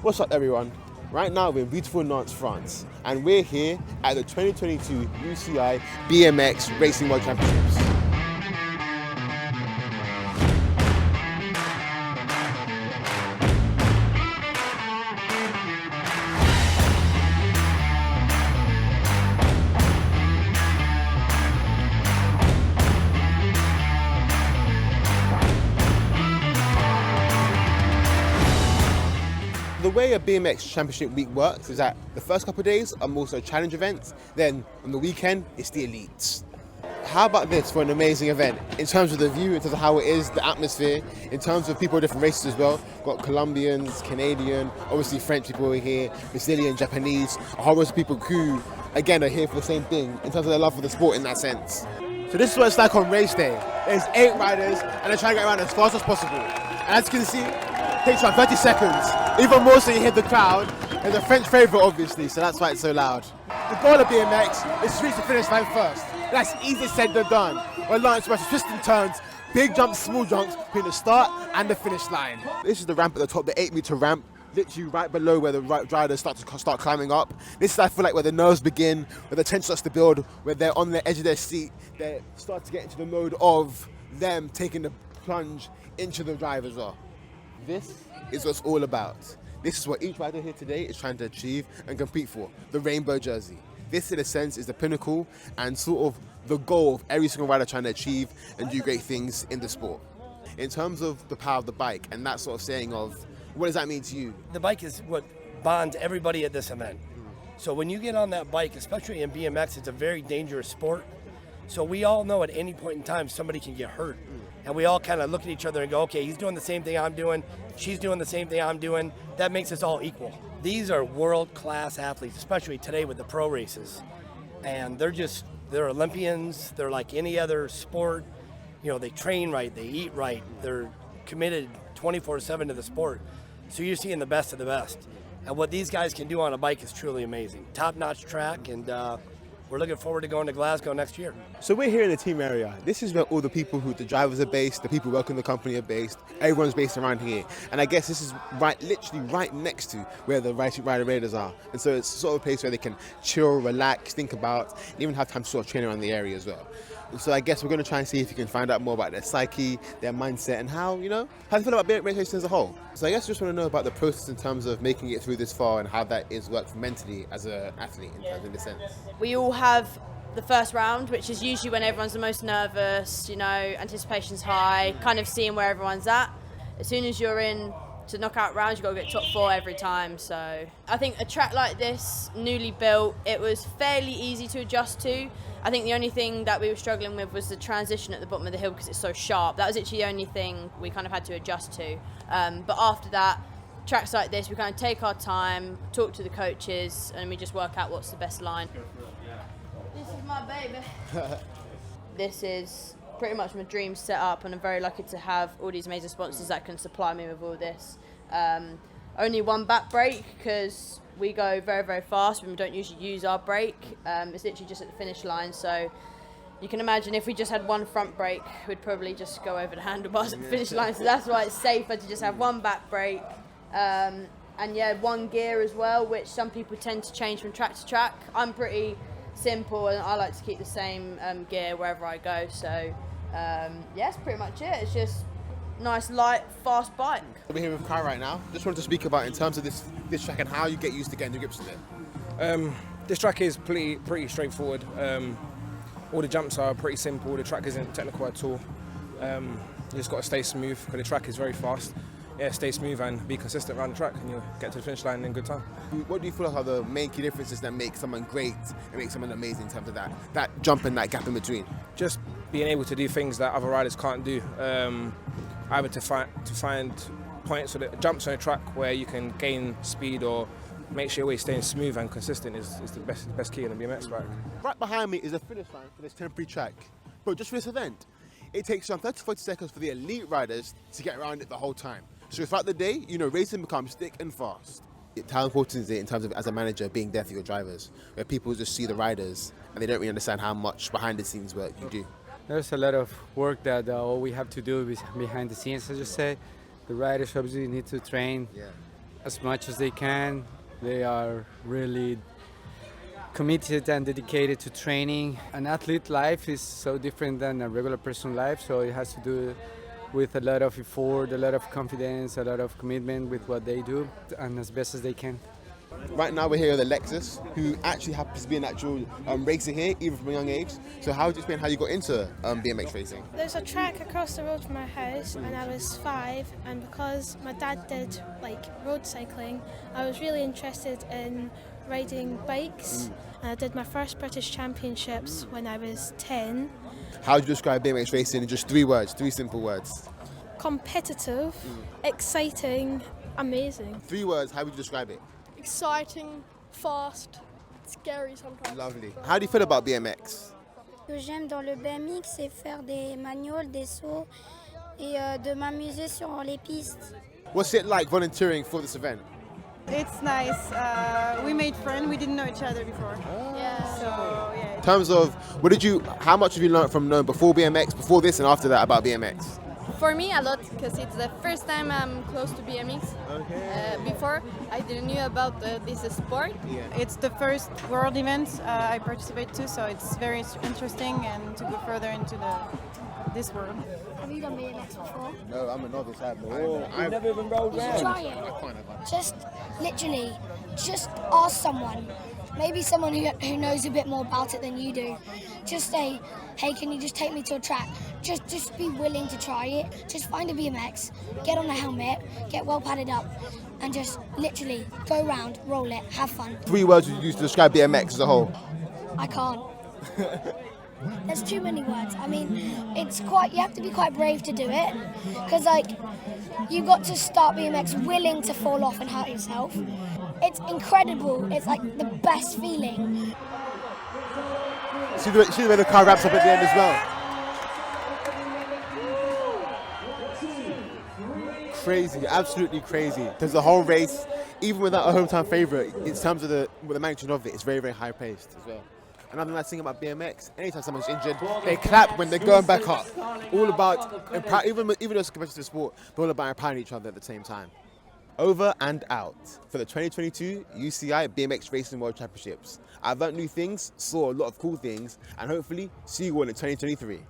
What's up, everyone? Right now we're in beautiful Nantes, France, and we're here at the 2022 UCI BMX Racing World Championships. The way a BMX Championship week works is that the first couple of days are also challenge events, then on the weekend it's the elites. How about this for an amazing event? In terms of the view, in terms of how it is, the atmosphere, in terms of people of different races as well. Got Colombians, Canadian, obviously French people are here, Brazilian, Japanese, a whole bunch of people who, again, are here for the same thing in terms of their love for the sport in that sense. So this is what it's like on race day. There's 8 riders and they're trying to get around as fast as possible. And as you can see, it takes about 30 seconds. Even more so you hear the crowd. There's a French favourite obviously, so that's why it's so loud. The goal of BMX is to reach the finish line first. That's easier said than done. When Lance rushes twists and turns, big jumps, small jumps between the start and the finish line. This is the ramp at the top, the 8-metre ramp, literally right below where the riders start climbing up. This is, I feel like, where the nerves begin, where the tension starts to build, where they're on the edge of their seat, they start to get into the mode of them taking the plunge into the drive as well. This is what it's all about. This is what each rider here today is trying to achieve and compete for, the rainbow jersey. This, in a sense, is the pinnacle and sort of the goal of every single rider trying to achieve and do great things in the sport. In terms of the power of the bike and that sort of saying of, what does that mean to you? The bike is what bonds everybody at this event. So when you get on that bike, especially in BMX, it's a very dangerous sport. So we all know at any point in time somebody can get hurt. And we all kind of look at each other and go, okay, he's doing the same thing I'm doing, she's doing the same thing I'm doing. That makes us all equal. These are world-class athletes, especially today with the pro races. And they're Olympians, they're like any other sport. You know, they train right, they eat right, they're committed 24/7 to the sport. So you're seeing the best of the best. And what these guys can do on a bike is truly amazing. Top-notch track, and we're looking forward to going to Glasgow next year. So we're here in the team area. This is where all the people who the drivers are based, the people working the company are based. Everyone's based around here. And I guess this is literally right next to where the rider raiders are. And so it's sort of a place where they can chill, relax, think about, and even have time to sort of train around the area as well. And so I guess we're going to try and see if you can find out more about their psyche, their mindset, and how they feel about BMX racing as a whole. So I guess I just want to know about the process in terms of making it through this far and how that is worked mentally as an athlete in this sense. We all have the first round, which is usually when everyone's the most nervous, anticipation's high, kind of seeing where everyone's at. As soon as you're in to knockout rounds, you've got to get top 4 every time. So I think a track like this, newly built, it was fairly easy to adjust to. I think the only thing that we were struggling with was the transition at the bottom of the hill because it's so sharp. That was actually the only thing we kind of had to adjust to. But after that, tracks like this, we kind of take our time, talk to the coaches, and we just work out what's the best line. This is my baby. This is pretty much my dream set up, and I'm very lucky to have all these amazing sponsors that can supply me with all this. Only one back brake because we go very, very fast and we don't usually use our brake. It's literally just at the finish line, so you can imagine if we just had one front brake, we'd probably just go over the handlebars at the finish line, so that's why it's safer to just have one back brake. And yeah, one gear as well, which some people tend to change from track to track. I'm pretty simple and I like to keep the same gear wherever I go, so yeah, that's pretty much it. It's just nice, light, fast bike. We're here with Kai right now. Just wanted to speak about in terms of this track and how you get used to getting the grips with it. This track is pretty straightforward. All the jumps are pretty simple. The track isn't technical at all. You just got to stay smooth because the track is very fast. Yeah, stay smooth and be consistent around the track and you'll get to the finish line in good time. What do you feel like are the main key differences that make someone great and make someone amazing in terms of that jump and that gap in between? Just being able to do things that other riders can't do. Either to find points or the jumps on a track where you can gain speed or make sure you're always staying smooth and consistent is the best key in the BMX bike. Right behind me is the finish line for this temporary track. But just for this event, it takes some 30 to 40 seconds for the elite riders to get around it the whole time. So throughout the day, racing becomes thick and fast. How important is it in terms of, as a manager, being there for your drivers, where people just see the riders and they don't really understand how much behind the scenes work you do? There's a lot of work that all we have to do is behind the scenes, as you say. The riders obviously need to train as much as they can. They are really committed and dedicated to training. An athlete life is so different than a regular person life, so it has to do with a lot of effort, a lot of confidence, a lot of commitment with what they do, and as best as they can. Right now we're here with Alexis, who actually happens to be an actual racer here, even from a young age. So how would you explain how you got into BMX racing? There's a track across the road from my house and I was 5, and because my dad did like road cycling, I was really interested in riding bikes. And I did my first British Championships when I was 10. How would you describe BMX racing in just 3 words, 3 simple words? Competitive, exciting, amazing. 3 words, how would you describe it? Exciting, fast, scary sometimes. Lovely. How do you feel about BMX? Ce que j'aime dans le BMX, c'est faire des magnoles, des sauts et de m'amuser sur les pistes. What's it like volunteering for this event? It's nice. We made friends. We didn't know each other before. Yeah. So yeah. In terms of, how much have you learned from knowing before BMX, before this and after that about BMX? For me, a lot, because it's the first time I'm close to BMX. Okay. Before, I didn't know about this sport. Yeah. It's the first world event I participate to, so it's very interesting and to go further into this world. Have you done BMX before? No, I'm a novice. I've never even rolled You should try it. Just literally, just ask someone. Maybe someone who knows a bit more about it than you do. Just say, hey, can you just take me to a track? Just be willing to try it. Just find a BMX, get on a helmet, get well padded up, and just literally go around, roll it, have fun. 3 words would you use to describe BMX as a whole? I can't. There's too many words. I mean, you have to be quite brave to do it, because you got to start BMX willing to fall off and hurt yourself. It's incredible. It's like the best feeling. See the way the car wraps up at the end as well. Crazy, absolutely crazy. There's a whole race, even without a hometown favourite, in terms of the magnitude of it, it's very, very high paced as well. Another nice thing about BMX, anytime someone's injured, they clap when they're going back up. All about, even though it's a competitive sport, they're all about empowering each other at the same time. Over and out for the 2022 UCI BMX Racing World Championships. I've learned new things, saw a lot of cool things, and hopefully see you all in 2023.